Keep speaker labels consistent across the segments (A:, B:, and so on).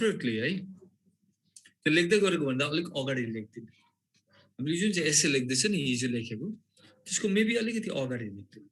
A: Separately है त्यो लेख्दै गरेको भन्दा अलिक अगाडि लेख्दिनु हामीले जुन चाहिँ एसे लेख्दैछ नि हिजो लेखेको त्यसको मेबी अलिकति अगाडि लेख्दिनु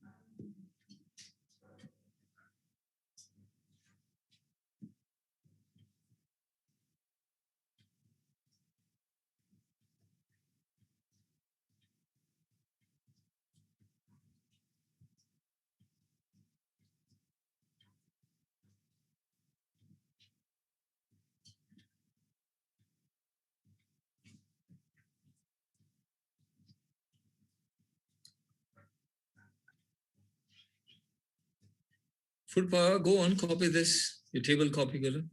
A: Food power, go on, copy this. Your table copy करो.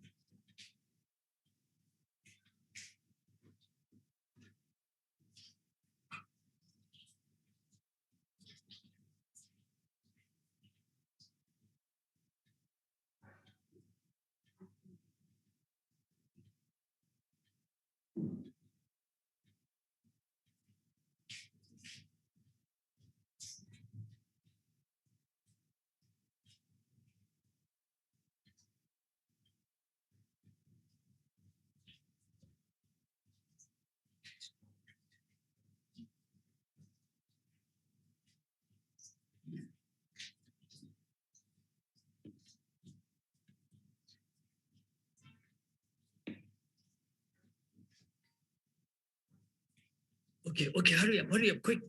A: Okay, hurry up, quick.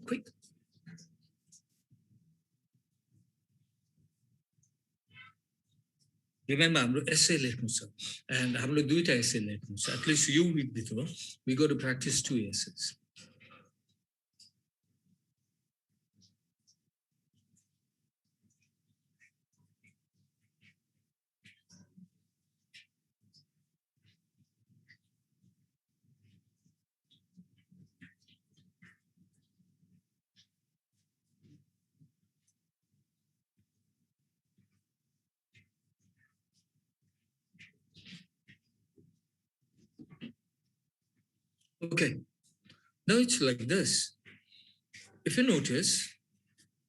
A: Remember, हाम्रो essay लेख्नु छ and हाम्रो दुईटा essay लेख्नु छ. At least you week before we go to practice 2 essays. Okay, now it's like this. If you notice,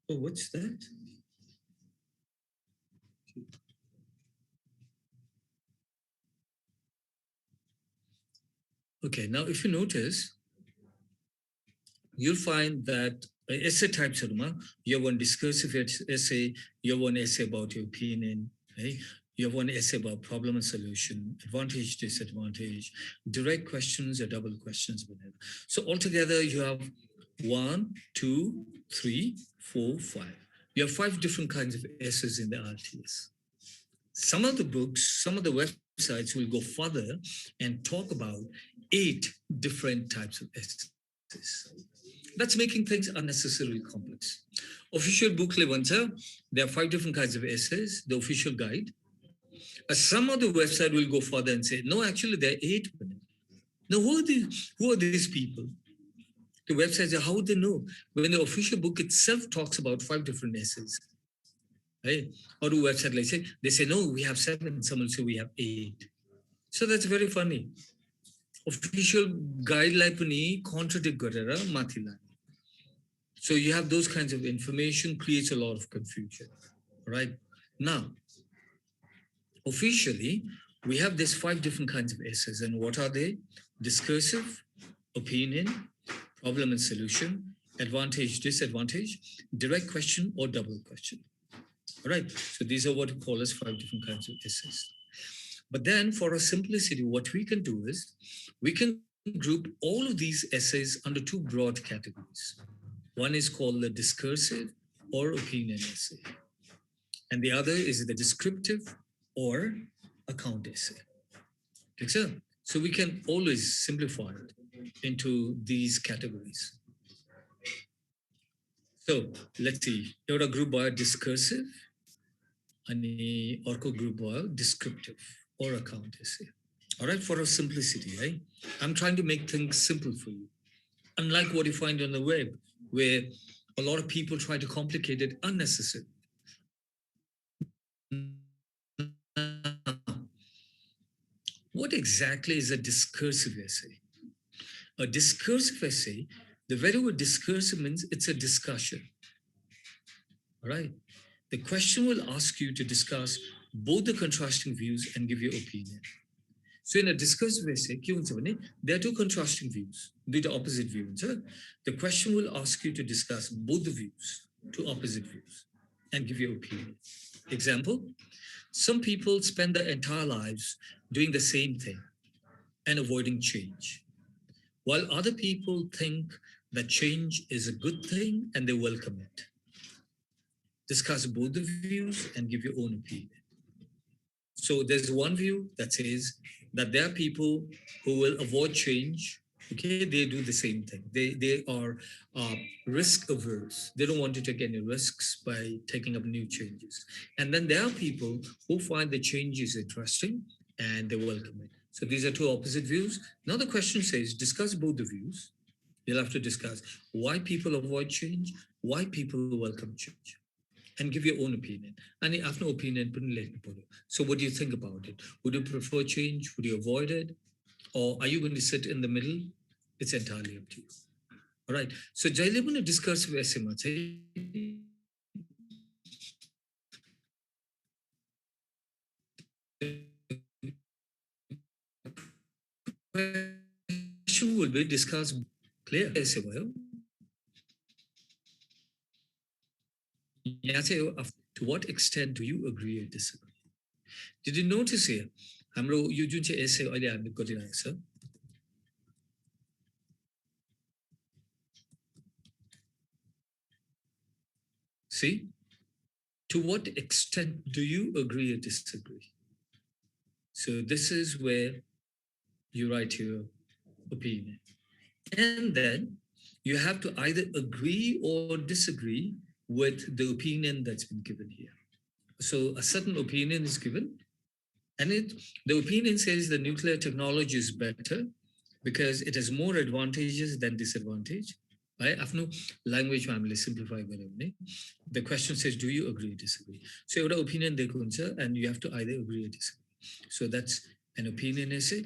A: oh, what's that? Okay, now if you notice, you'll find that essay types are you have one discursive essay, you have one essay about your opinion, right? You have one essay about problem and solution, advantage, disadvantage, direct questions or double questions, whatever. So altogether you have 1, 2, 3, 4, 5. You have 5 different kinds of essays in the RTS. Some of the books, some of the websites will go further and talk about 8 different types of essays. That's making things unnecessarily complex. Official book there are 5 different kinds of essays, the official guide. Some of the website will go further and say, no, actually there are 8. Now, who are these people? The websites, how would they know? When the official book itself talks about 5 different essays, right? Or the website, like say, they say, no, we have 7, some will say we have 8. So that's very funny. Official guideline pani contradict garera mathi lane. So you have those kinds of information creates a lot of confusion, right? Now, officially, we have these 5 different kinds of essays. And what are they? Discursive, opinion, problem and solution, advantage, disadvantage, direct question or double question. All right. So these are what we call as 5 different kinds of essays. But then for our simplicity, what we can do is we can group all of these essays under 2 broad categories. One is called the discursive or opinion essay. And the other is the descriptive or account essay. So we can always simplify it into these categories. So let's see, एउटा group भयो discursive अनि अर्को group भयो descriptive or account essay. All right, for our simplicity, right? I'm trying to make things simple for you. Unlike what you find on the web, where a lot of people try to complicate it unnecessarily. What exactly is a discursive essay? A discursive essay, the very word discursive means it's a discussion. All right. The question will ask you to discuss both the contrasting views and give your opinion. So in a discursive essay, there are two contrasting views, the opposite views. The question will ask you to discuss both the views, two opposite views, and give your opinion. Example, some people spend their entire lives doing the same thing and avoiding change, while other people think that change is a good thing and they welcome it. Discuss both the views and give your own opinion. So there's one view that says that there are people who will avoid change. Okay, they do the same thing. They are risk averse. They don't want to take any risks by taking up new changes. And then there are people who find the changes interesting and they welcome it. So these are two opposite views. Now the question says, discuss both the views. You'll have to discuss why people avoid change, why people welcome change, and give your own opinion. Ani आफ्नो opinion पनि लेख्नु पर्यो. So what do you think about it? Would you prefer change? Would you avoid it? Or are you going to sit in the middle? It's entirely up to you. All right. So जहिले पनि discursive essay मा चाहिँ question will be discussed clear essay भयो. To what extent do you agree or disagree? Did you notice here? हाम्रो यो जुन चाहिँ essay अहिले हामीले गरिरहेको छ, see, to what extent do you agree or disagree? So this is where you write your opinion. And then you have to either agree or disagree with the opinion that's been given here. So a certain opinion is given, and the opinion says the nuclear technology is better because it has more advantages than disadvantage. Right? After language family simplify the question says, do you agree or disagree? So your opinion and you have to either agree or disagree. So that's an opinion essay.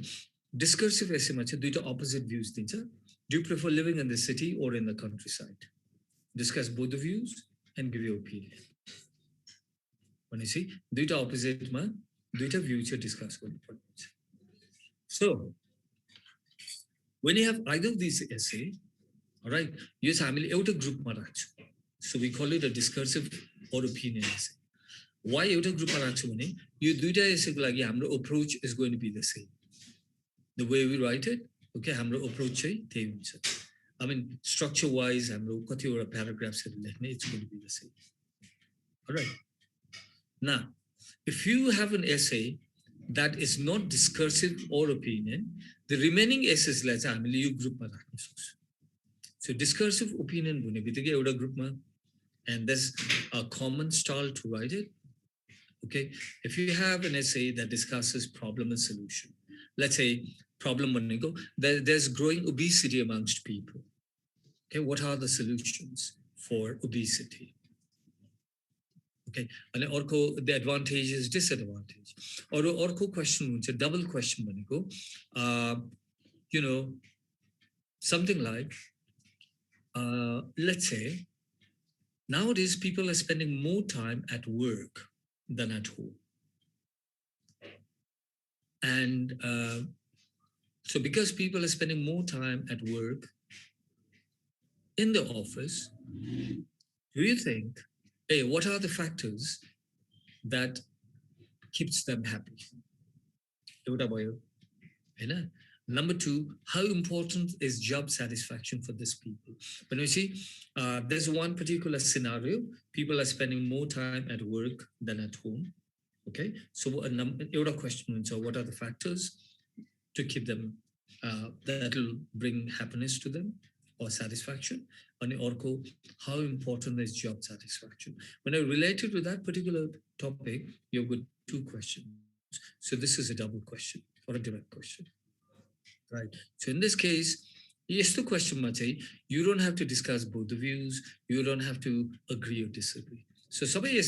A: Discursive essay duita opposite views dincha. Do you prefer living in the city or in the countryside? Discuss both the views and give your opinion. When you see duita opposite ma duita views discuss. So when you have either of these essay, all right, you family out a group marach. So we call it a discursive or opinion essay. Why out a group marach? You duita essay lagi hamro approach is going to be the same. The way we write it, okay, hamro approach I mean, structure wise, hamro katiwara paragraphs it's going to be the same. All right. Now, if you have an essay that is not discursive or opinion, the remaining essays like you group ma rakhnu सक्छु. So discursive opinion bhune बित्तिकै एउटा group ma, and there's a common style to write it. Okay, if you have an essay that discusses problem and solution, let's say problem भनेको there's growing obesity amongst people. Okay, what are the solutions for obesity? Okay, and orko the advantages, disadvantage. Or orko question, it's a double question भनेको, you know, something like, let's say, nowadays people are spending more time at work than at home. And so because people are spending more time at work in the office, do you think, hey, what are the factors that keeps them happy? Number two, how important is job satisfaction for these people? When we see, there's one particular scenario, people are spending more time at work than at home. Okay, so a question, so what are the factors to keep them, that will bring happiness to them or satisfaction? And orko, how important is job satisfaction? When I relate it to that particular topic, you've got two questions. So this is a double question or a direct question. Right. So in this case, yes, the question might say, you don't have to discuss both the views. You don't have to agree or disagree. So we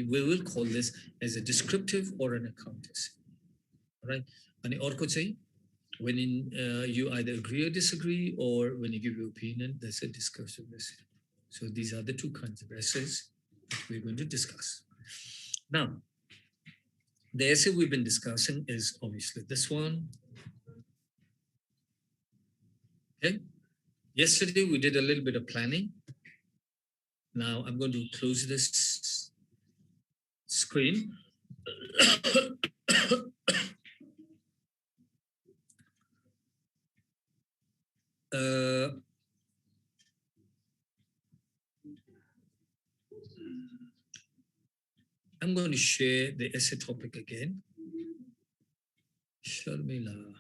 A: will call this as a descriptive or an account essay. Right. And orko say, when you either agree or disagree, or when you give your opinion, that's a discursive essay. So these are the two kinds of essays we're going to discuss. Now, The essay we've been discussing is obviously this one. Okay. Yesterday we did a little bit of planning. Now I'm going to close this screen. I'm going to share the essay topic again. Sharmila.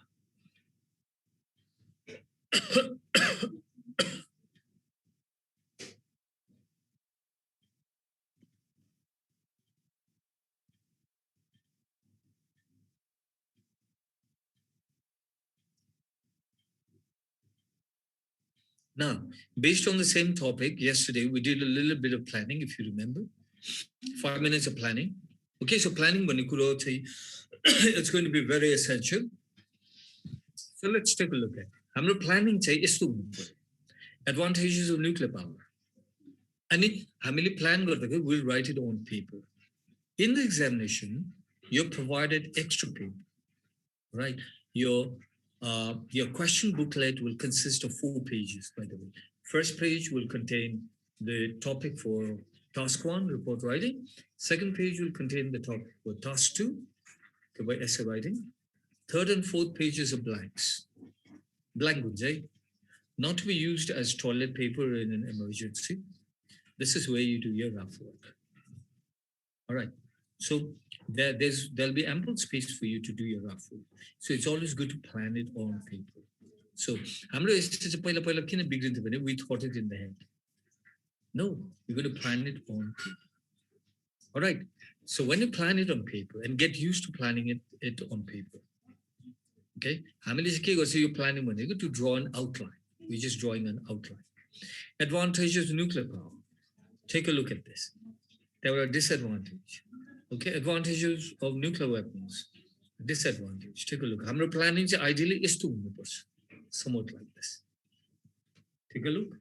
A: Now, based on the same topic, yesterday we did a little bit of planning, if you remember. 5 minutes of planning. Okay, so planning, it's going to be very essential. So let's take a look at it. Hamro planning is to advantages of nuclear power. And हामीले plan गर्दा we'll write it on paper. In the examination, you're provided extra paper, right? Your question booklet will consist of 4 pages, by the way. First page will contain the topic for task 1, report writing. Second page will contain the topic for task 2, by essay writing. Third and fourth pages are blanks. Blank gunjai, not to be used as toilet paper in an emergency. This is where you do your rough work. All right. So there'll be ample space for you to do your rough work. So it's always good to plan it on paper. So we thought it in the head. No, you're going to plan it on paper. All right. So when you plan it on paper and get used to planning it on paper, okay, you're planning to draw an outline. We're just drawing an outline. Advantages of nuclear power. Take a look at this. There are disadvantages. Okay, advantages of nuclear weapons. Disadvantage. Take a look. Our planning ideally is to somewhat like this. Take a look.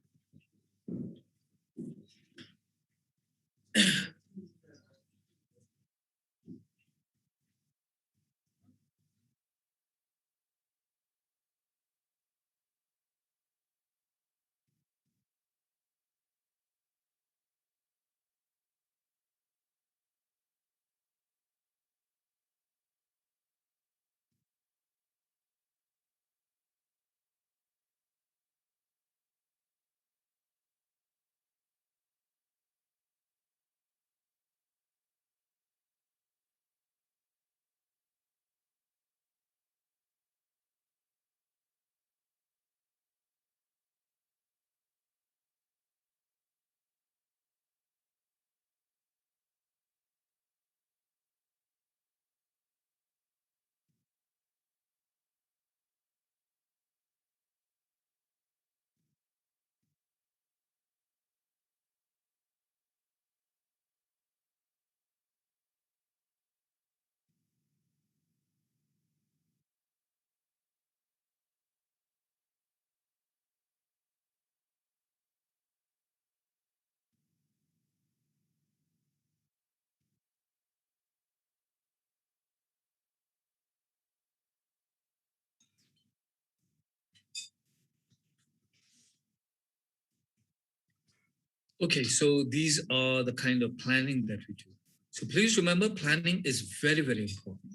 A: Okay, so these are the kind of planning that we do. So please remember, planning is very, very important.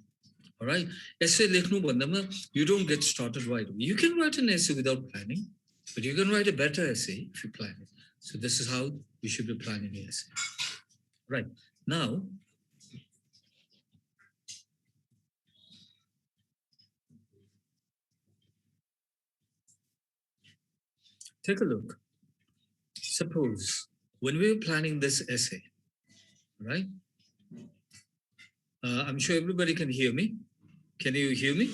A: All right. Essay lekhnu bandama, you don't get started right away. You can write an essay without planning, but you can write a better essay if you plan it. So this is how we should be planning the essay. Right. Now, take a look. Suppose when we were planning this essay, right? I'm sure everybody can hear me. Can you hear me?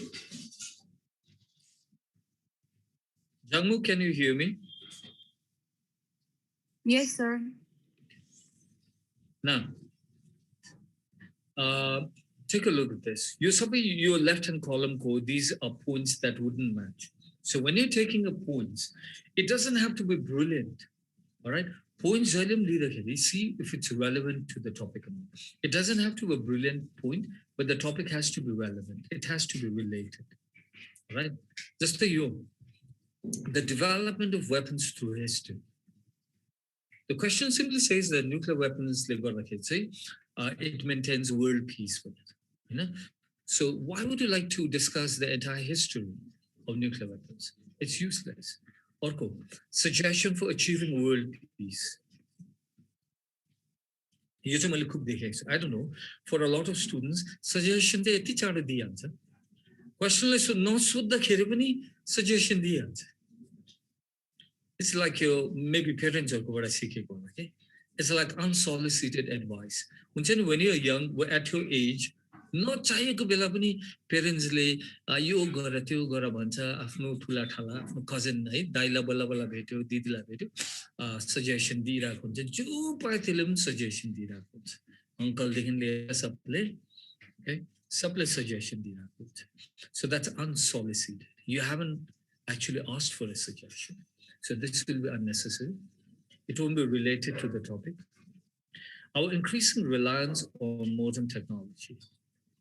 A: Jangmu, can you hear me?
B: Yes, sir.
A: Now, take a look at this. Your left-hand column code, these are points that wouldn't match. So when you're taking a points, it doesn't have to be brilliant. All right. Points see if it's relevant to the topic or not. It doesn't have to be a brilliant point, but the topic has to be relevant. It has to be related, right? Just the development of weapons through history. The question simply says that nuclear weapons, it maintains world peace with it. You know? So why would you like to discuss the entire history of nuclear weapons? It's useless. Orko, suggestion for achieving world peace. यो चाहिँ मैले खुब देखेको छु. I don't know, for a lot of students, suggestion चाहिँ यति चाँडो दिइहाल्छ. क्वेसनलाई नसोद्धाखेरि पनि suggestion दिइहाल्छ. It's like maybe parents-हरुकोबाट सिकेको होला के. It's like unsolicited advice. हुन्छ नि, when you're young, at your age, नचाहिएको बेला पनि पेरेन्ट्सले यो गर त्यो गर भन्छ, आफ्नो ठुला ठाला आफ्नो कजन है, दाइला बल्ल बल्ल भेट्यो, दिदीलाई भेट्यो, सजेसन दिइरहेको हुन्छ. जो पाए त्यसले पनि सजेसन दिइरहेको हुन्छ. अङ्कलदेखि लिएर सबले सजेसन दिइरहेको हुन्छ. So that's unsolicited. You haven't actually asked for a suggestion. So this will be unnecessary. It won't be related to the topic. Our increasing reliance on modern technology.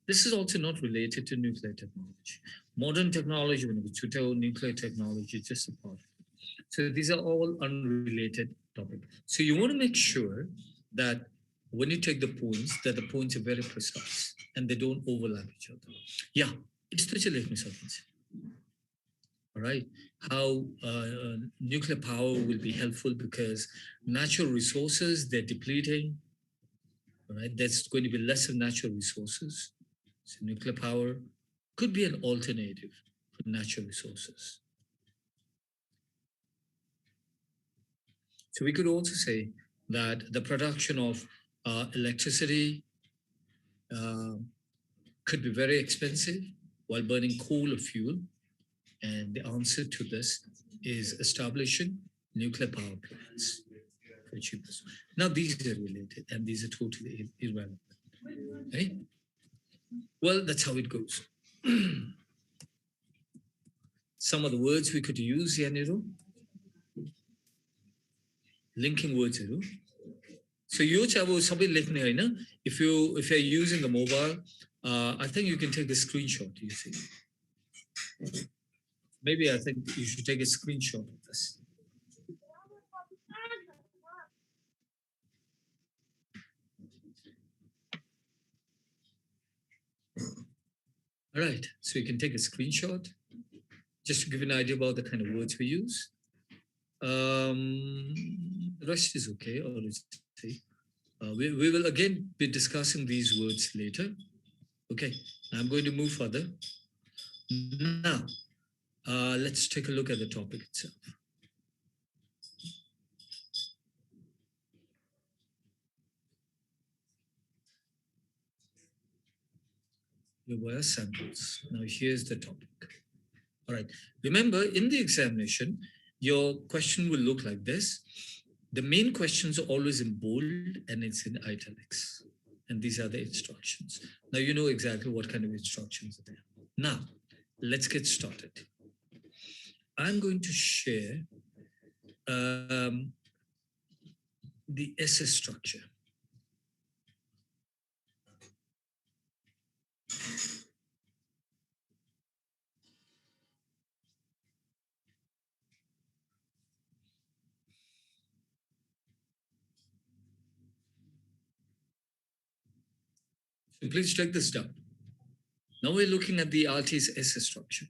A: This is also not related to nuclear technology. Modern technology, nuclear technology, just a part. So these are all unrelated topics. So you want to make sure that when you take the points, that the points are very precise and they don't overlap each other. Yeah, it's such a all right, how nuclear power will be helpful because natural resources, they're depleting. All right, there's going to be less of natural resources. So nuclear power could be an alternative for natural resources. So we could also say that the production of electricity could be very expensive while burning coal or fuel. And the answer to this is establishing nuclear power plants for cheapest. Now these are related and these are totally irrelevant. Okay? Well, that's how it goes. Some of the words we could use here, linking words. So you if you're using a mobile, I think you can take a screenshot, you see. Maybe I think you should take a screenshot of this. All right, so you can take a screenshot just to give you an idea about the kind of words we use. The rest is okay, or we will again be discussing these words later. Okay, I'm going to move further. Now, let's take a look at the topic itself. There were samples. Now here's the topic. All right, remember in the examination, your question will look like this. The main questions are always in bold and it's in italics. And these are the instructions. Now you know exactly what kind of instructions are there. Now, let's get started. I'm going to share the essay structure. So please check this down. Now we're looking at the RT's essay structure.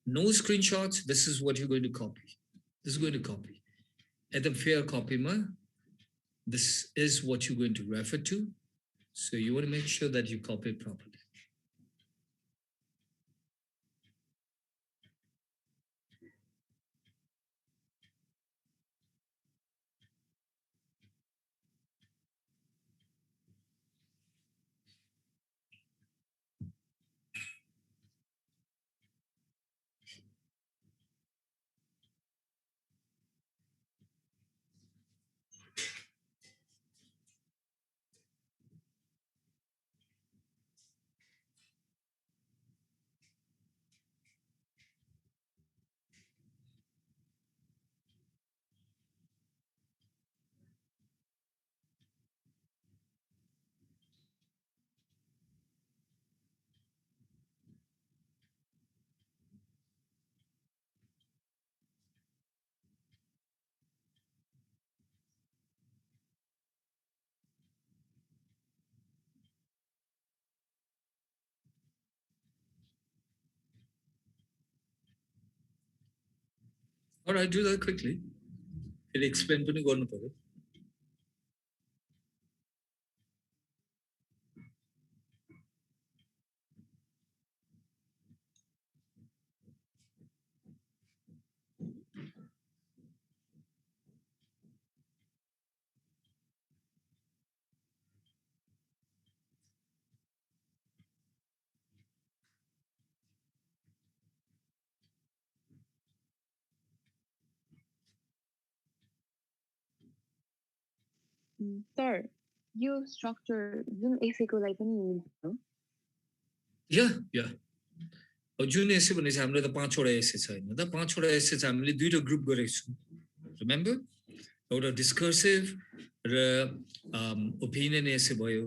A: No screenshots. This is what you're going to copy. This is going to copy. At the fair copy, this is what you're going to refer to. So you want to make sure that you copy it properly. All right, do that quickly. It explain पनि गर्नु पर्यो.
B: Sir, you structure जुन एसेको लागि पनि मिल्छ.
A: या जुन एसे भनेपछि हाम्रो त 5 वटा एसे छ हैन त 5 वटा एसे चाहिँ हामीले दुईटा ग्रुप गरेको छौं. रिमेम्बर एउटा डिस्कर्सिभ र ओपिनियन एसे भयो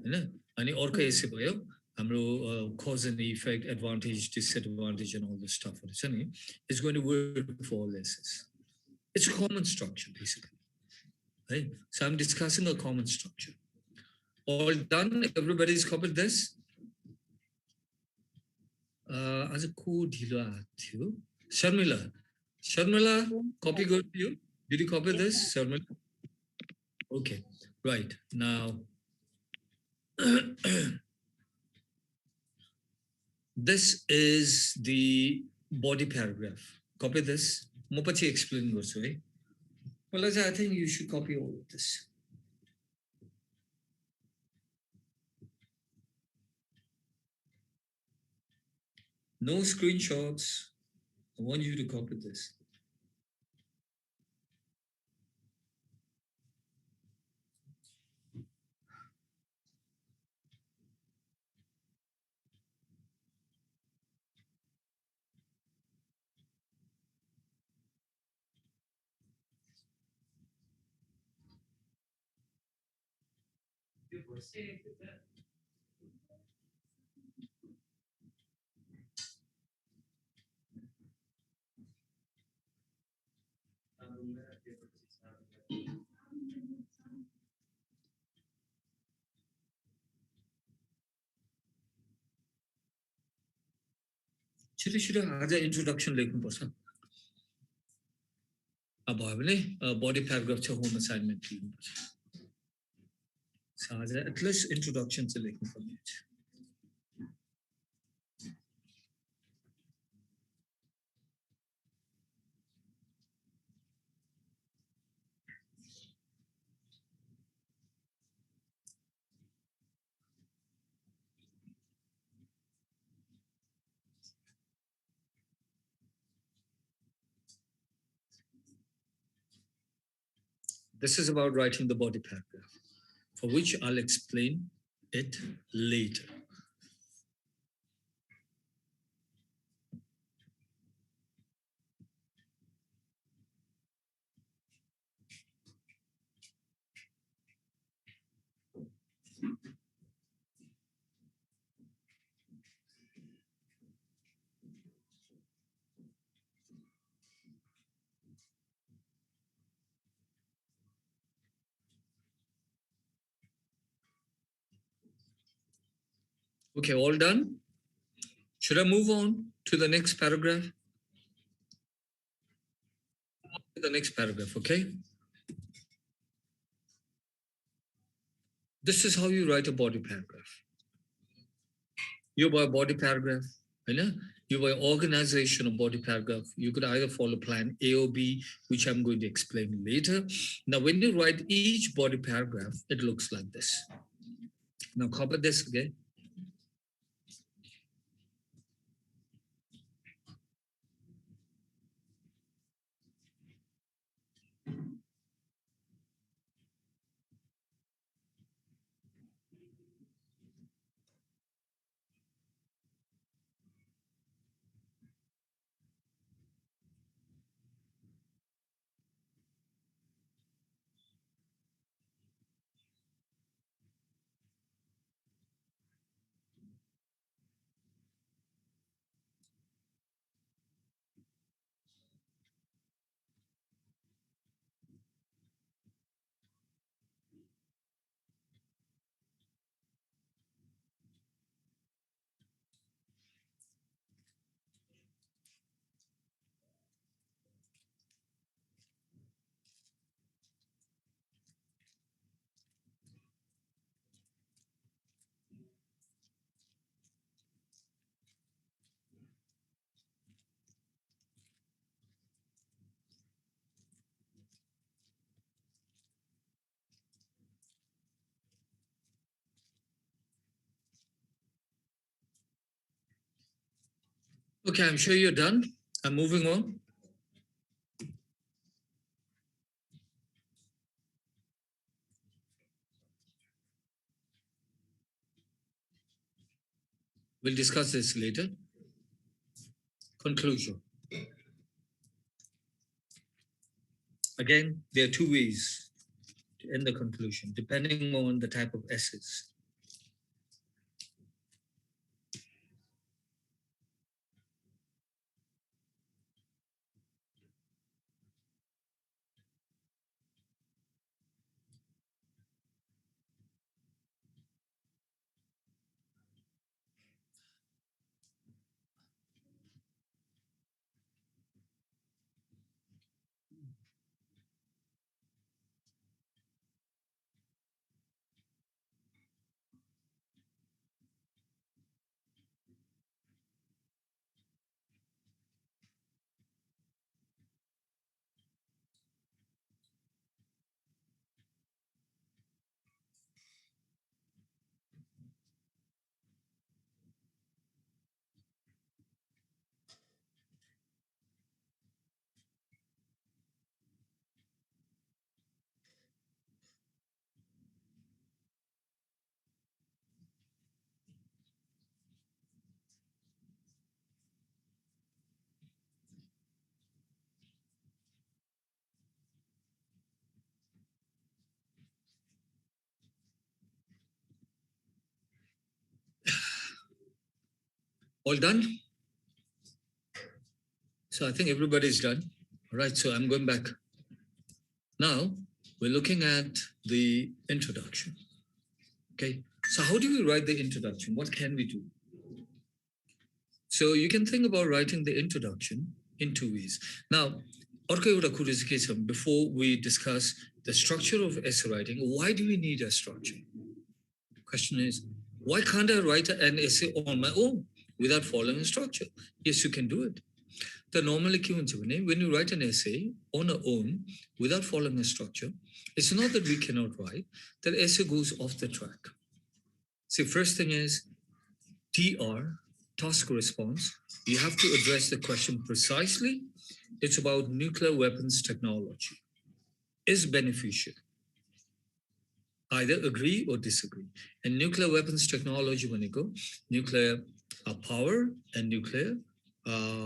A: हैन अनि अर्को एसे भयो हाम्रो cause and effect, advantage, disadvantage and all this stuff छ नि. It's going to work for all essays. It's a common structure basically. Right? So I'm discussing a common structure. All done? Everybody's copied this? As a code थियो. Sharmila, copy good to you? Did you copy this, Sharmila? Okay, right. Now, this is the body paragraph. Copy this. म पछि explain गर्छु है. Well, I think you should copy all of this. No screenshots. I want you to copy this. छिटो आज introduction लेख्नुपर्छ. अब भयो भने बडी paragraph छ होम असाइनमेन्ट दिनुपर्छ. आज एटलिस्ट इन्ट्रोडक्सन चाहिँ लेख्नुपर्ने छ. This is about writing the body paragraph, for which I'll explain it later. Okay, all done? Should I move on to the next paragraph? The next paragraph, okay? This is how you write a body paragraph. You buy a body paragraph, you buy organization of body paragraph. You could either follow plan A or B, which I'm going to explain later. Now, when you write each body paragraph, it looks like this. Now, copy this again. Okay, I'm sure you're done. I'm moving on. We'll discuss this later. Conclusion. Again, there are two ways to end the conclusion, depending on the type of essays. All done? So I think everybody's done. All right, so I'm going back. Now we're looking at the introduction. Okay, so how do we write the introduction? What can we do? So you can think about writing the introduction in two ways. Now, before we discuss the structure of essay writing, why do we need a structure? The question is, why can't I write an essay on my own without following a structure? Yes, you can do it. The normally when you write an essay on our own without following a structure, it's not that we cannot write, that essay goes off the track. See, first thing is TR, task response. You have to address the question precisely. It's about nuclear weapons technology. Is beneficial. Either agree or disagree. And nuclear weapons technology, when you go, nuclear power and nuclear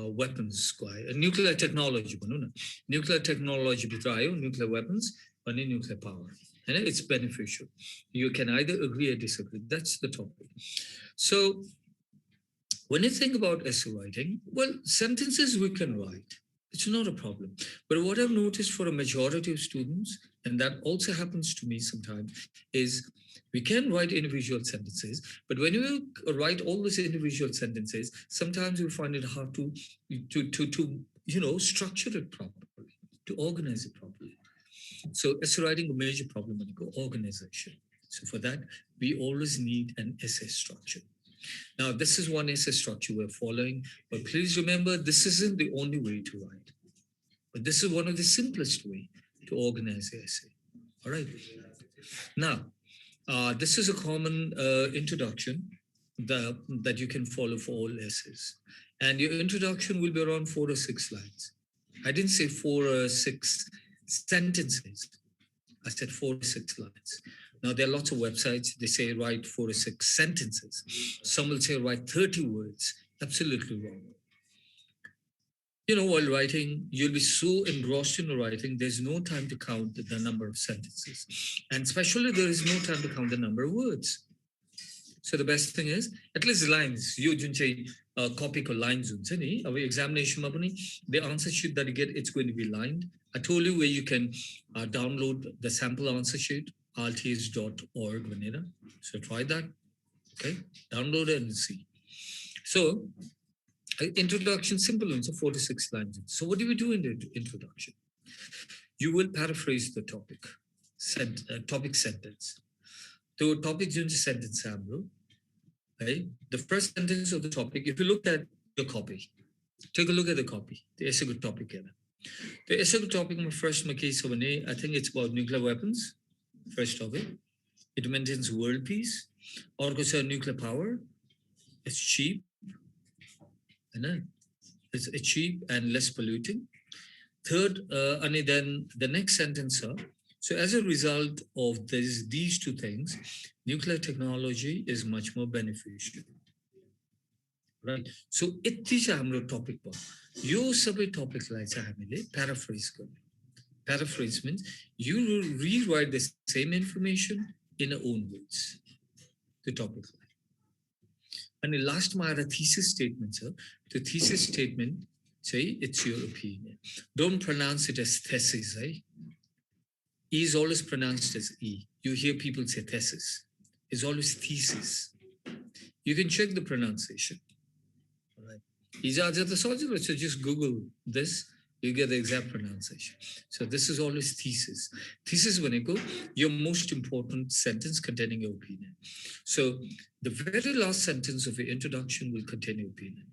A: weapons, nuclear technology, nuclear technology, nuclear weapons, and nuclear power. And it's beneficial. You can either agree or disagree. That's the topic. So when you think about essay writing, well, sentences we can write. It's not a problem. But what I've noticed for a majority of students, and that also happens to me sometimes, is we can write individual sentences, but when you write all these individual sentences, sometimes you find it hard to structure it properly, to organize it properly. So essay writing a major problem when you go organization. So for that, we always need an essay structure. Now, this is one essay structure we're following, but please remember, this isn't the only way to write. But this is one of the simplest way to organize the essay. All right. Now, this is a common introduction that you can follow for all essays. And your introduction will be around 4 or 6 lines. I didn't say 4 or 6 sentences. I said 4 or 6 lines. Now, there are lots of websites, they say write 4 or 6 sentences. Some will say write 30 words. Absolutely wrong. While writing, you'll be so engrossed in writing, there's no time to count the number of sentences. And especially, there is no time to count the number of words. So the best thing is, at least lines. You just say copy or lines. Our examination, the answer sheet that you get, it's going to be lined. I told you where you can download the sample answer sheet, rts.org. So try that. Okay, download it and see. So introduction, simple ones, so 46 lines. So what do we do in the introduction? You will paraphrase the topic, topic sentence. The topic sentence sample, right? The first sentence of the topic, if you look at the copy, take a look at the copy. The essay good topic. The essay good topic, my first case, I think it's about nuclear weapons, first topic. It maintains world peace, or nuclear power. It's cheap. is cheap and less polluting. Third, and then the next sentence, sir. So as a result of these two things, nuclear technology is much more beneficial. Right. So यति चाहिँ हाम्रो topic भयो यो सबै टपिकलाई चाहिँ हामीले paraphrase गर्ने paraphrase means you will rewrite the same information in your own words the topic and the last my thesis statement sir the thesis statement say it's your opinion don't pronounce it as thesis eh? E is always pronounced as E you hear people say thesis it's always thesis you can check the pronunciation so just Google this, you get the exact pronunciation. So this is always thesis. Thesis भनेको your most important sentence containing your opinion. So the very last sentence of your introduction will contain your opinion.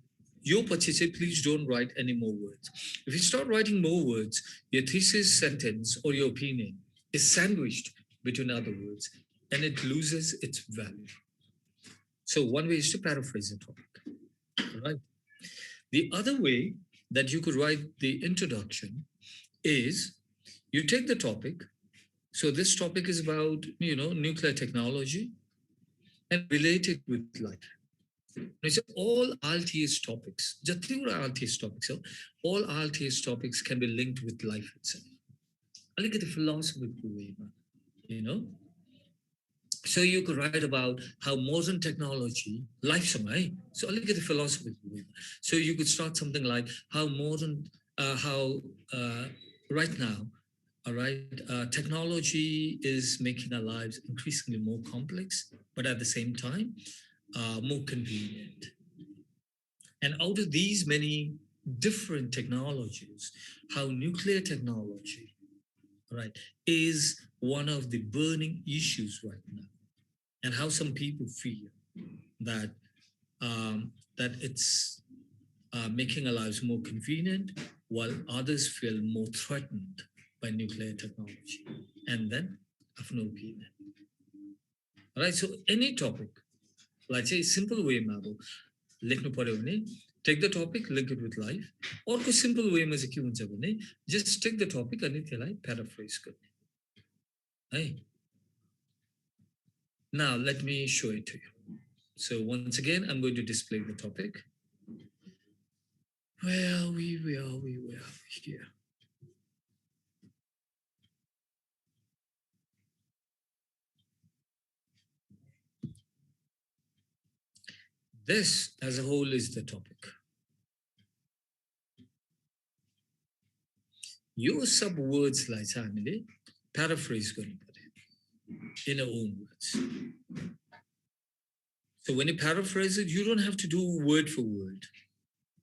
A: Yo पछि चाहिँ please don't write any more words. If you start writing more words, your thesis sentence or your opinion is sandwiched between other words and it loses its value. So one way is to paraphrase the topic, right? The other way that you could write the introduction is you take the topic. So this topic is about, nuclear technology and relate it with life. It's all RTS topics, RTS topics, all RTS topics can be linked with life itself. I look at the philosophical way, So you could write about how modern technology, life summary. So look at the philosophy. So you could start something like how modern, right now, all right, technology is making our lives increasingly more complex, but at the same time, more convenient. And out of these many different technologies, how nuclear technology, right, is one of the burning issues right now. And how some people feel that that it's making our lives more convenient, while others feel more threatened by nuclear technology. And then I have no opinion. All right, so any topic, let's say simple way, Mabo, take the topic, link it with life, or simple way, just take the topic and paraphrase. Hey. Now, let me show it to you. So once again, I'm going to display the topic. Where are we here? This as a whole is the topic. Use sub words like family, paraphrase in our own words. So when you paraphrase it, you don't have to do word for word.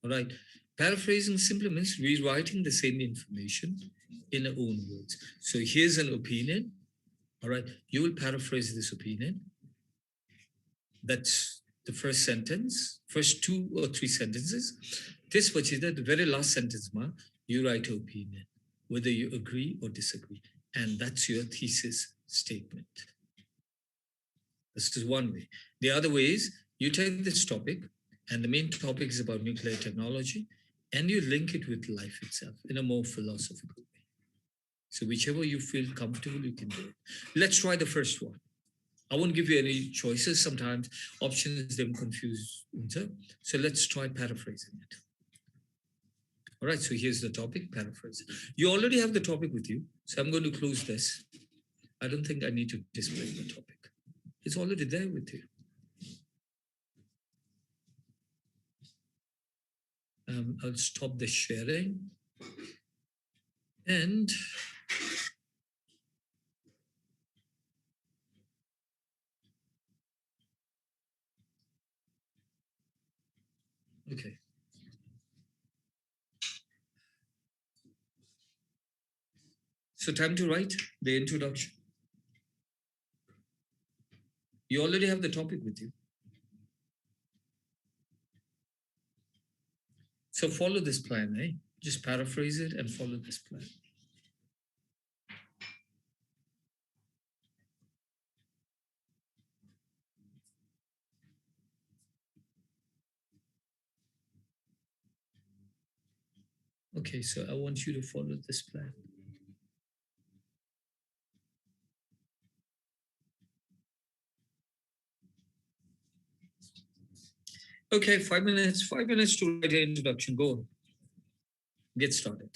A: All right. Paraphrasing simply means rewriting the same information in our own words. So here's an opinion. All right. You will paraphrase this opinion. That's the first sentence, first 2 or 3 sentences. This the very last sentence, you write your opinion, whether you agree or disagree. And that's your thesis statement. This is one way. The other way is you take this topic, and the main topic is about nuclear technology, and you link it with life itself in a more philosophical way. So whichever you feel comfortable, you can do it. Let's try the first one. I won't give you any choices. Sometimes options, them confuse. So let's try paraphrasing it. All right, so here's the topic, paraphrase. You already have the topic with you, so I'm going to close this. I don't think I need to display the topic. It's already there with you. I'll stop the sharing. And okay. So time to write the introduction. You already have the topic with you. So follow this plan, eh? Just paraphrase it and follow this plan. Okay, so I want you to follow this plan. Okay, 5 minutes, 5 minutes to write an introduction. Go. Get started.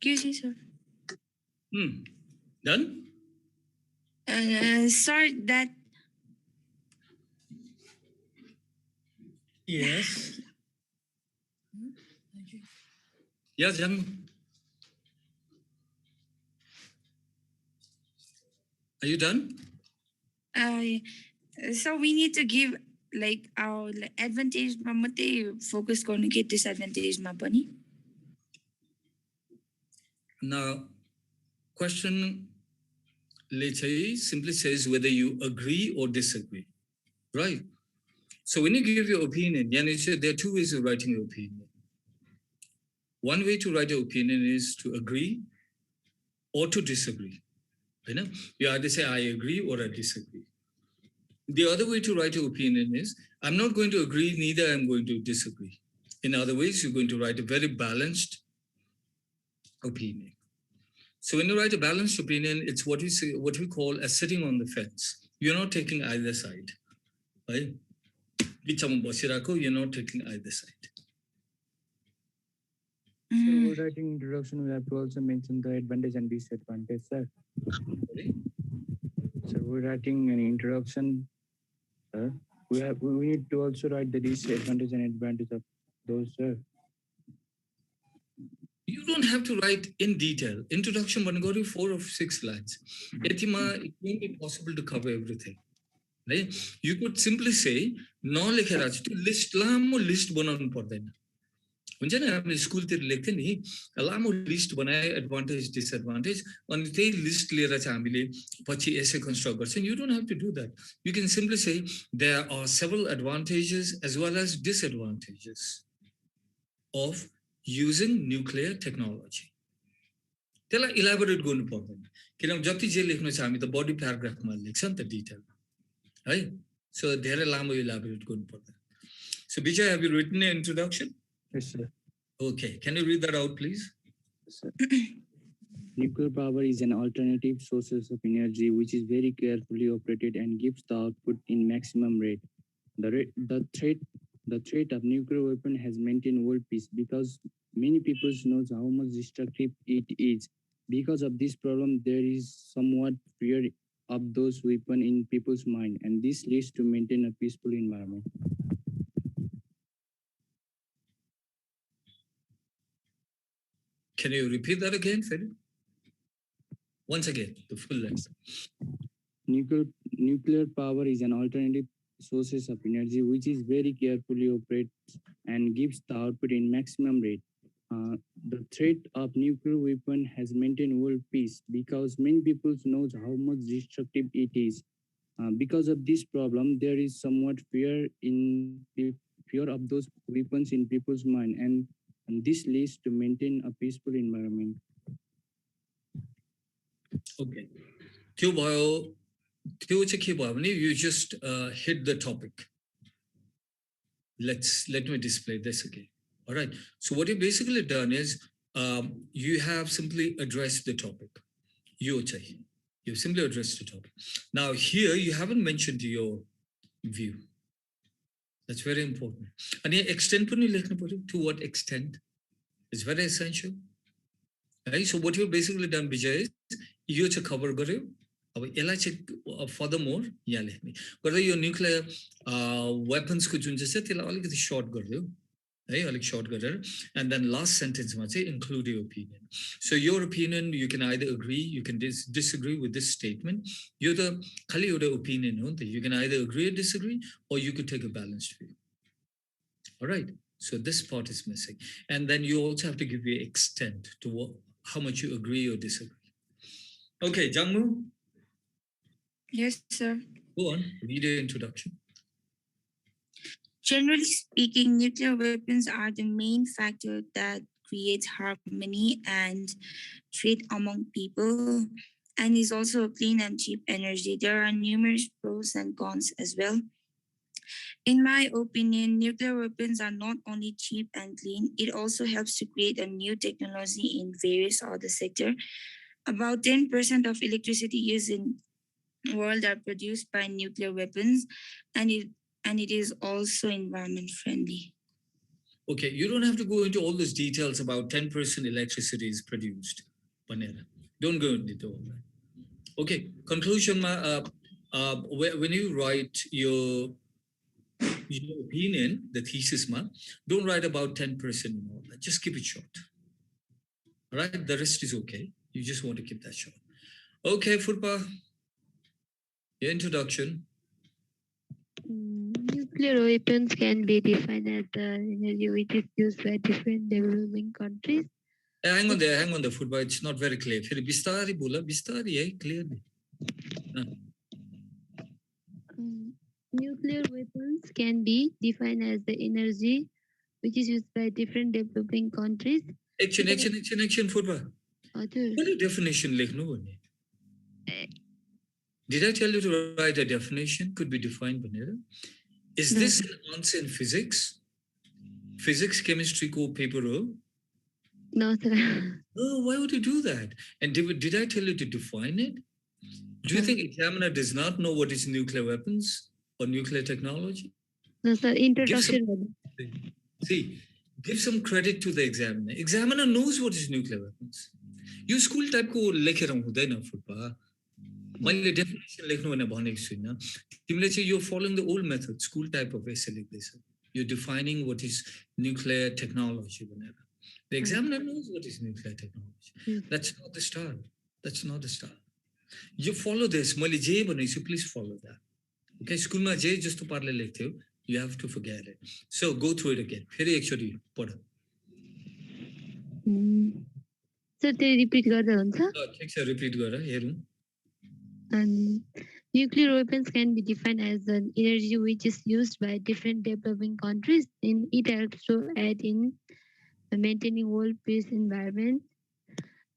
C: QC, sir.
A: Done?
C: Sir, that
A: Yes. Yes, Jan. Are you done?
C: so we need to give like our advantage ma matrai focus गर्नु के disadvantage मा पनि.
A: Now, question simply says whether you agree or disagree, right? So when you give your opinion, there are two ways of writing your opinion. One way to write your opinion is to agree or to disagree. You either say I agree or I disagree. The other way to write your opinion is I'm not going to agree, neither I'm going to disagree. In other ways, you're going to write a very balanced opinion. So when you write a balanced opinion, it's what we call as sitting on the fence. You're not taking either side, right? You're not taking either side.
D: So while writing introduction, we have to also mention the advantage and disadvantage, sir.
A: Sorry?
D: So we're writing an introduction, sir. We need to also write the disadvantage and advantage of those, sir.
A: You don't have to write in detail. Introduction, 4 or 6 lines. It won't be possible to cover everything. Right? You could simply say, no list list बनाउनु पर्दैन. हुन्छ नि हामीले स्कुलतिर लेख्थ्यो नि लामो list बनाए advantage disadvantage अनि त्यही लिस्ट लिएर चाहिँ हामीले पछि एसे कन्स्ट्रक्ट गर्छौं. You don't have to do that. You can simply say there are several advantages as well as disadvantages of using nuclear technology. त्यसलाई इलाबोरेट गर्नु पर्दैन किनभने जति जे लेख्नु छ हामी त बडी प्याराग्राफमा लेख्छ नि त डिटेलमा है. सो धेरै लामो इलाबोरेट गर्नु पर्दैन. So Vijay, have you written an introduction?
D: Yes, sir.
A: Okay, can you read that out, please?
D: Yes, sir. Nuclear power is an alternative source of energy which is very carefully operated and gives the output in maximum rate. The threat of nuclear weapon has maintained world peace because many people know how much destructive it is. Because of this problem, there is somewhat fear of those weapons in people's mind, and this leads to maintain a peaceful environment.
A: Can you repeat that again, Freddy? Once again, the full length.
D: Nuclear power is an alternative source of energy which is very carefully operated and gives the output in maximum rate. The threat of nuclear weapon has maintained world peace because many people know how much destructive it is. Because of this problem, there is somewhat fear of those weapons in people's mind, and this leads to maintain a peaceful environment.
A: Okay. You just hit the topic. Let me display this again. All right. So what you've basically done is you have simply addressed the topic. You've simply addressed the topic. Now here you haven't mentioned your view. That's very important. And extent to what extent? It's very essential. Right? So what you've basically done, Vijay, is you cover furthermore, whether your nuclear weapons could short है अलिक short गरेर and then last sentence मा चाहिँ include your opinion. So your opinion you can either agree, you can disagree with this statement. यो त खाली एउटा opinion हो नि त. You can either agree or disagree, or you could take a balanced view. All right. So this part is missing, and then you also have to give your extent to how much you agree or disagree. Okay, Jangmu,
C: Yes, sir.
A: go on. Read your introduction.
C: Generally speaking, nuclear weapons are the main factor that creates harmony and trade among people, and is also a clean and cheap energy. There are numerous pros and cons as well. In my opinion, nuclear weapons are not only cheap and clean, it also helps to create a new technology in various other sectors. About 10% of electricity used in the world are produced by nuclear weapons, and it is also environment friendly.
A: Okay, you don't have to go into all those details about 10% electricity is produced. Panera. Don't go into all that. Okay, conclusion. When you write your opinion, the thesis, don't write about 10% and all that. Just keep it short. All right, the rest is okay. You just want to keep that short. Okay, Furpa, your introduction.
E: Nuclear weapons can be defined as the energy which is used by different developing countries.
A: Hang on there, Furpa. It's not very clear. Phir bistari bola, bistari, clearly.
E: Nuclear weapons can be defined as the energy which is used by different developing countries.
A: Action, Furpa. What definition lekhnu bhanne? Did I tell you to write a definition? Could be defined bhanera. Is this an answer in physics? Physics, chemistry ko paper ho?
E: No, sir.
A: Oh, why would you do that? And did I tell you to define it? Do you think examiner does not know what is nuclear weapons or nuclear technology?
E: No, sir. Introduction.
A: Give some credit to the examiner. Examiner knows what is nuclear weapons. You school type ko lekher hudaina Furpa. मैले definition लेख्नु भने भनेको छुइनँ. तिमीले चाहिँ you're following the old method, school type of essay लेख्दैछ. You're defining what is nuclear technology भनेर. The examiner knows what is nuclear technology. That's not the style. That's not the style. You follow this. मैले जे भनेको छु, please follow that. Okay, स्कुलमा जे जस्तो पाराले लेख्थ्यौ, you have to forget it. So go through it again. फेरि एकचोटि पढ.
E: Sir त्यो रिपिट गर्दा हुन्छ?
A: ठिक छ, रिपिट गर हेरौँ.
E: Nuclear weapons can be defined as an energy which is used by different developing countries, and it helps to aid in maintaining world peace environment.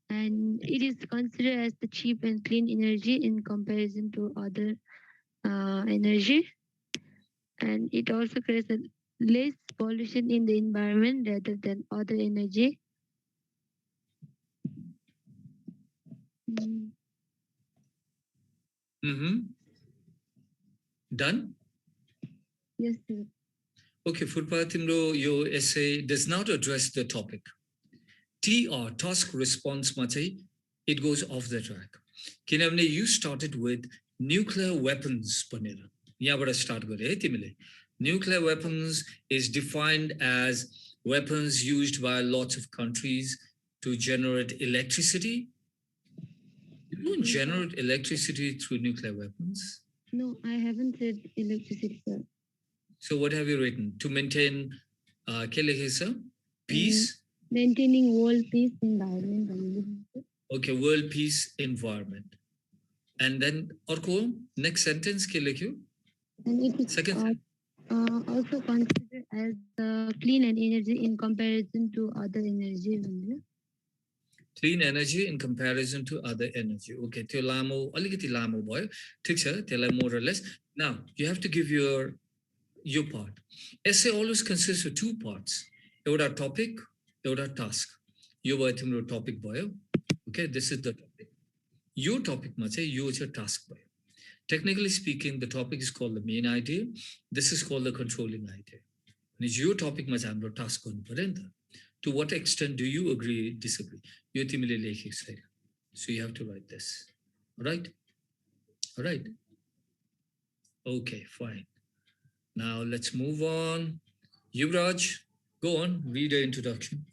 E: And it is considered as the cheap and clean energy in comparison to other energy. And it also creates a less pollution in the environment rather than other energy.
A: Done?
E: Yes, sir.
A: Okay, Furpa, timro your essay does not address the topic. TR, task response ma chai, it goes off the track. Kinabne you started with nuclear weapons panera. Yahabata start gare hai timile. Nuclear weapons is defined as weapons used by lots of countries to generate electricity. You don't generate electricity through nuclear weapons.
E: No, I haven't said electricity, sir.
A: So what have you written? To maintain peace?
E: Maintaining world peace environment.
A: Okay, world peace environment. And then next sentence ke lekhiyo?
E: And it is also considered as clean and energy in comparison to other energy.
A: Clean energy in comparison to other energy. Okay, त्यो लामो अलिकति लामो भयो. ठीक छ, त्यसलाई more or less. Now, you have to give your part. Essay always consists of two parts. एउटा topic, एउटा task. यो भयो तिम्रो topic भयो. Okay, this is the topic. Your topic मा चाहिँ यो चाहिँ task भयो. Technically speaking, the topic is called the main idea. This is called the controlling idea. And your topic मा चाहिँ हाम्रो task गर्नु पर्यो नि त. To what extent do you agree, disagree? यो तिमीले लेखेको छैन. So you have to write this. All right? All right. Okay, fine. Now let's move on. Yuvraj, Go on, read the introduction.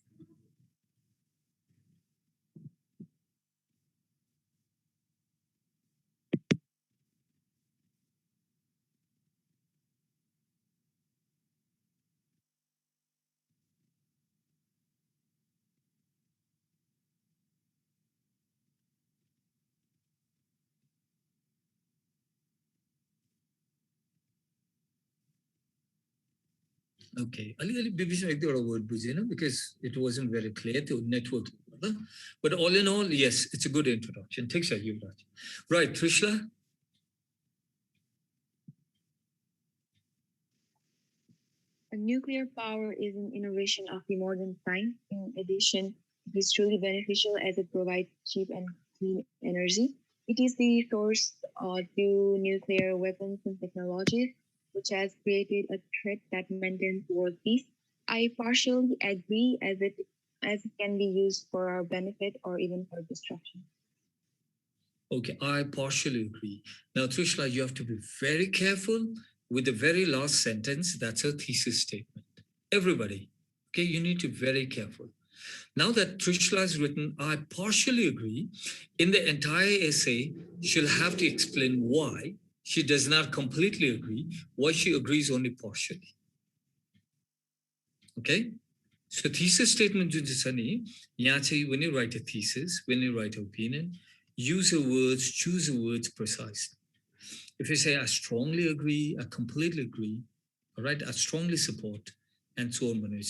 A: Okay. Ali Bibish ek word because it wasn't very clear to network. But all in all, yes, it's a good introduction. Take care, Yuvraj. Right, Trishla.
B: Nuclear power is an innovation of the modern time. In addition, it is truly beneficial as it provides cheap and clean energy. It is the source to nuclear weapons and technologies, which has created a threat that maintains world peace. I partially agree as it can be used for our benefit or even for destruction.
A: Okay, I partially agree. Now, Trishla, you have to be very careful with the very last sentence. That's a thesis statement. Everybody, okay, you need to be very careful. Now that Trishla has written, I partially agree, in the entire essay, she'll have to explain why she does not completely agree, why she agrees only partially. Okay? So thesis statement जुन चाहिँ छ नि यहाँ चाहिँ when you write a thesis, when you write an opinion, use your words, choose your words precisely. If you say I strongly agree, I completely agree, all right, I strongly support, and so on,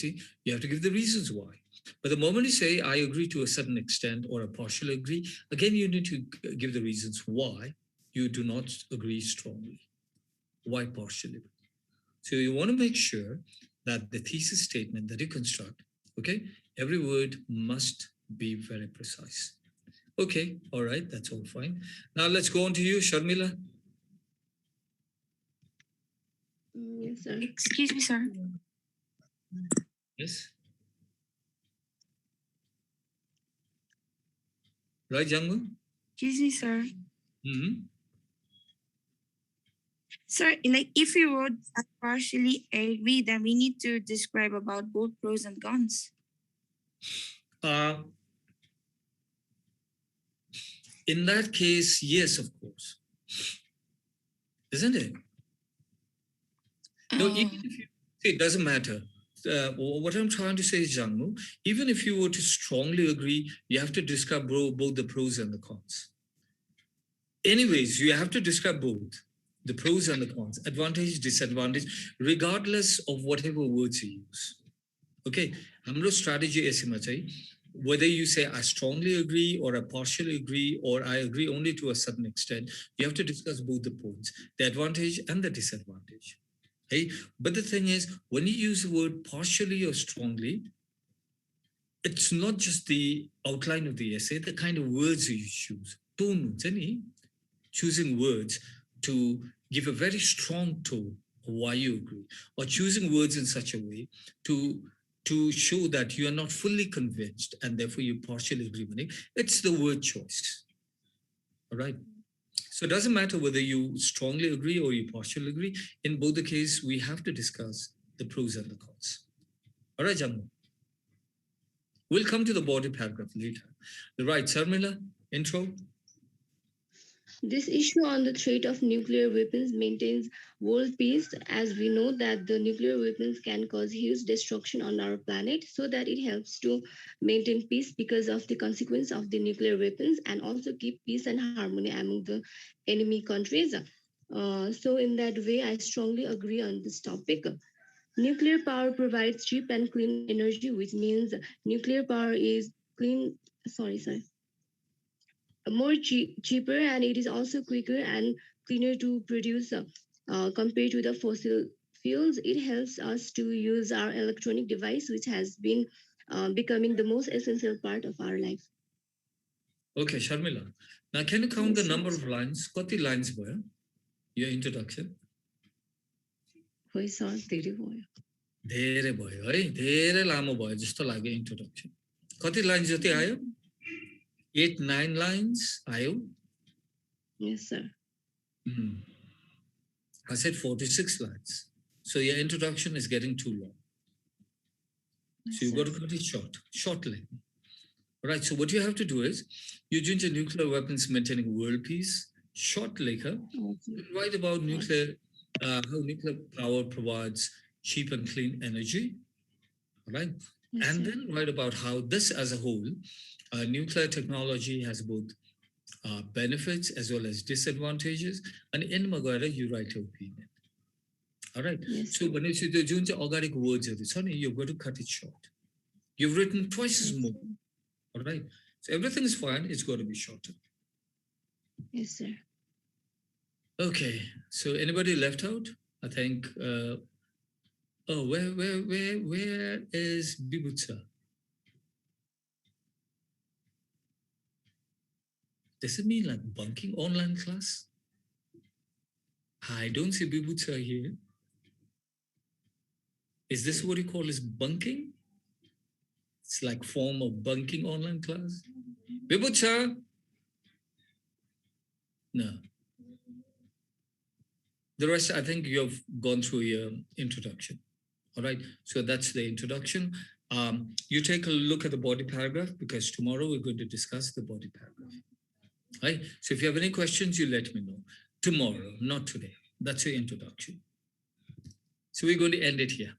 A: you have to give the reasons why. But the moment you say I agree to a certain extent or I partially agree, again you need to give the reasons why you do not agree strongly, why partially. So you want to make sure that the thesis statement that you construct, okay, every word must be very precise. Okay, all right, that's all fine. Now let's go on to you, Sharmila.
F: Yes, sir.
C: Excuse me, sir.
A: Yes. Right, Jangmu?
C: Excuse me, sir.
A: Mm-hmm.
C: Sir, like if we would partially agree, then we need to describe about both pros and cons.
A: In that case, yes, of course. Isn't it? No, even if you see, it doesn't matter. What I'm trying to say is, Jangmu, even if you were to strongly agree, you have to describe both the pros and the cons. Anyways, you have to describe both the pros and the cons, advantage, disadvantage, regardless of whatever words you use. Okay, हाम्रो strategy यसमा चाहिँ whether you say I strongly agree or I partially agree or I agree only to a certain extent, you have to discuss both the points, the advantage and the disadvantage. Hey, but the thing is, when you use the word partially or strongly, it's not just the outline of the essay, the kind of words you choose. Tone हुन्छ नि, choosing words to give a very strong tone of why you agree, or choosing words in such a way to show that you are not fully convinced and therefore you partially agree with it. It's the word choice. All right. So it doesn't matter whether you strongly agree or you partially agree. In both the case, we have to discuss the pros and the cons. All right, Jammu. We'll come to the body paragraph later. Right, Sharmila, intro.
F: This issue on the threat of nuclear weapons maintains world peace, as we know that the nuclear weapons can cause huge destruction on our planet, so that it helps to maintain peace because of the consequence of the nuclear weapons and also keep peace and harmony among the enemy countries. So in that way, I strongly agree on this topic. Nuclear power provides cheap and clean energy, which means nuclear power is clean, more cheaper, and it is also quicker and cleaner to produce compared to the fossil fuels. It helps us to use our electronic device, which has been becoming the most essential part of our life.
A: Okay, Sharmila. Now, can you count the number of lines? Kati lines were your introduction? धेरै भयो है, धेरै लामो भयो जस्तो लाग्यो introduction. कति lines जति आयो? 8-9 lines आयो?
F: Yes, sir.
A: I said 46 lines. So your introduction is getting too long. So you've got to cut it shortly. All right, so what you have to do is, you join the nuclear weapons maintaining world peace, short later, write about how nuclear power provides cheap and clean energy, all right? And then write about how this as a whole, nuclear technology has both benefits as well as disadvantages. And in Magara, you write your opinion. All right. So when you see the Junja organic words of this, honey, you've got to cut it short. You've written twice as more. All right. So everything is fine. It's got to be shorter.
F: Yes, sir.
A: Okay. So anybody left out? I think. Where is Bibutsa? Does it mean like bunking online class? I don't see Bibutsa here. Is this what you call is bunking? It's like form of bunking online class. Bibutsa? No. The rest, I think you've gone through your introduction. All right, so that's the introduction. You take a look at the body paragraph because tomorrow we're going to discuss the body paragraph. All right, so if you have any questions, you let me know. Tomorrow, not today. That's your introduction. So we're going to end it here.